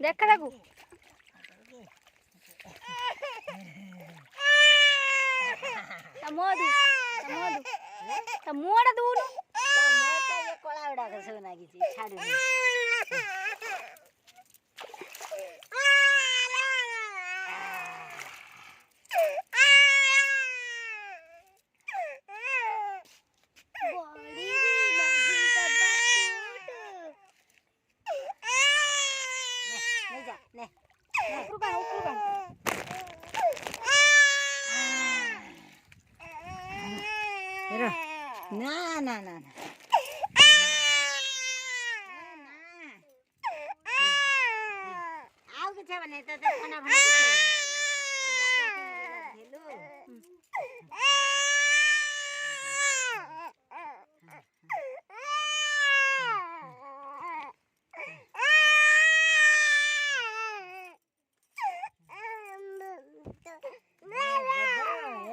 ଦେଖା ତାକୁ ମୁହଁଟା ଦଉନୁ କଳା ଗୁଡାକ ସବୁ ନାଗିଛି ଛାଡୁନି ନା ନା ନା ନା ଆଉ କିଛି ହବ ନାହିଁ ତତେ ଖାନା ଫାନା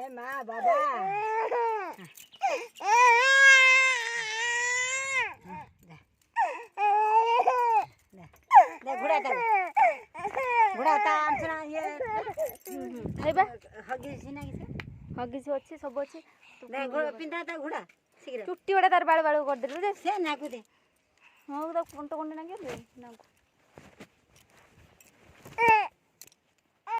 ମା ବାବା ହଗିଛି ଅଛି ସବୁ ଅଛି ପିନ୍ଧା ତା ଘୋଡ଼ା ଶୀଘ୍ର ଚୁଟି ଗୁଡ଼ା ତାର ବାଳୁ ବାଳୁ କରିଦେଲୁ ଯେ ସେ ନାକୁ ଦେ ହଁ ତାକୁ କଣ୍ଟ କଣ୍ଟେ ନାଗିଲେ ନାକୁ